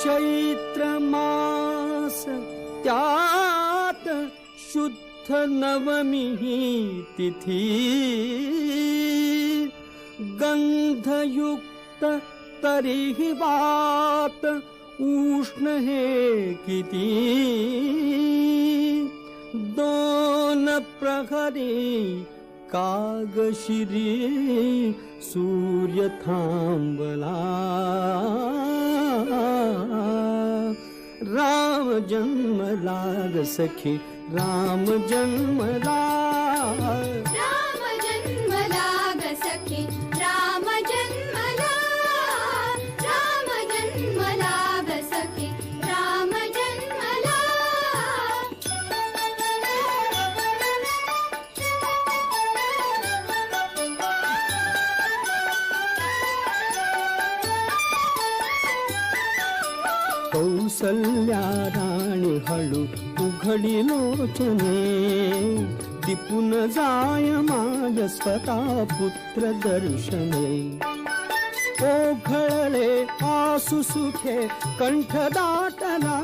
चैत्र मास त्यात शुद्ध नवमी तिथी गंधयुक्त तरीही वात उष्ण हे किती दोन प्रहरी कागशिरी सूर्य थांबला राम जन्मला ग सखी राम जन्मला राम जन्मला ग सखी राम जन्मला राम जन्मला ग सखी राम जन्मला कौसल्या राणी हळू उघडी लोचने दिपून जाय माझ स्वतः पुत्र दर्शने ओघळले आसु सुखे कंठ दाटला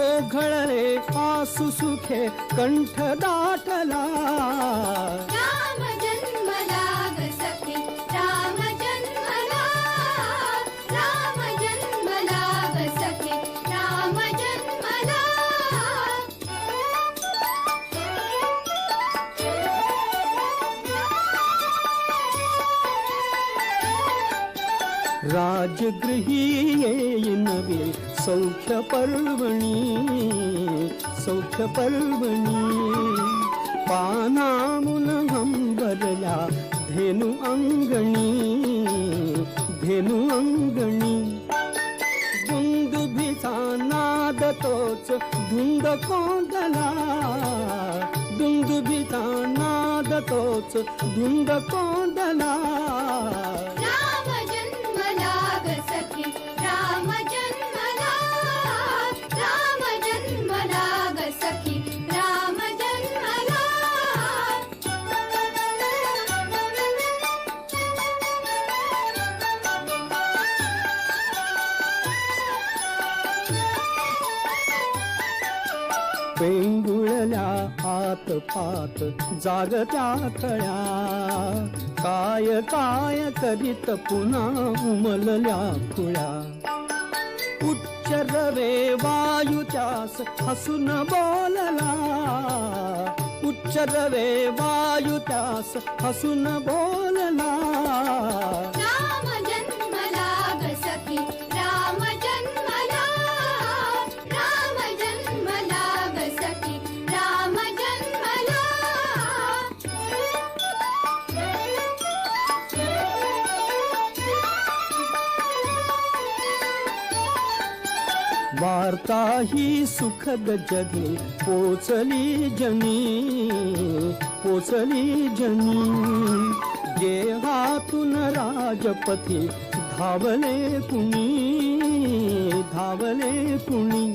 ओघळले आसु सुखे कंठ दाटला राम जन्मला ग सखी राम जन्मला राम जन्मला ग सखी राम जन्मला राजगृही येईनवे सौख्य पर्वणी पानामुन हंबरल्या धेनु अंगणी दुंदुभीचा नाद तोच धुंद कोंडला दुंदुभीचा नाद तोच धुंद कोंडला राम जन्मला ग सखी राम जन्मला राम जन्मला ग सखी राम जन्मला पेंगुळल्या आत पात जागत्या थळ्या काय काय करीत पुन्हा उमलल्या खुळ्या उच्च रवे वायू त्यास हसून बोलला उच्च रवे वायू त्यास हसून बोलला राम जन्मला ग सखी राम जन्मला राम जन्मला ग सखी राम जन्मला वार्ता ही सुखद जगी पोचली जनी देहातून राजपथी धावले कुणी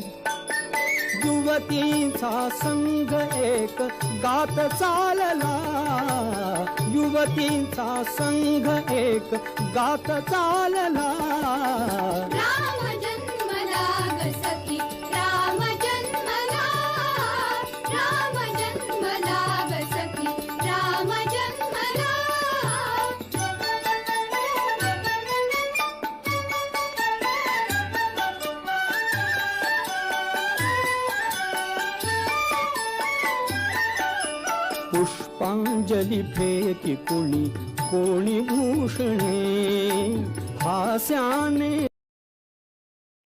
युवतीचा संघ एक गात चालला युवतीचा संघ एक गात चालला राम जन्मला ग सखी राम जन्मला राम जन्मला ग सखी राम जन्मला पुष्पांजली फेकी कोणी भूषणे हास्याने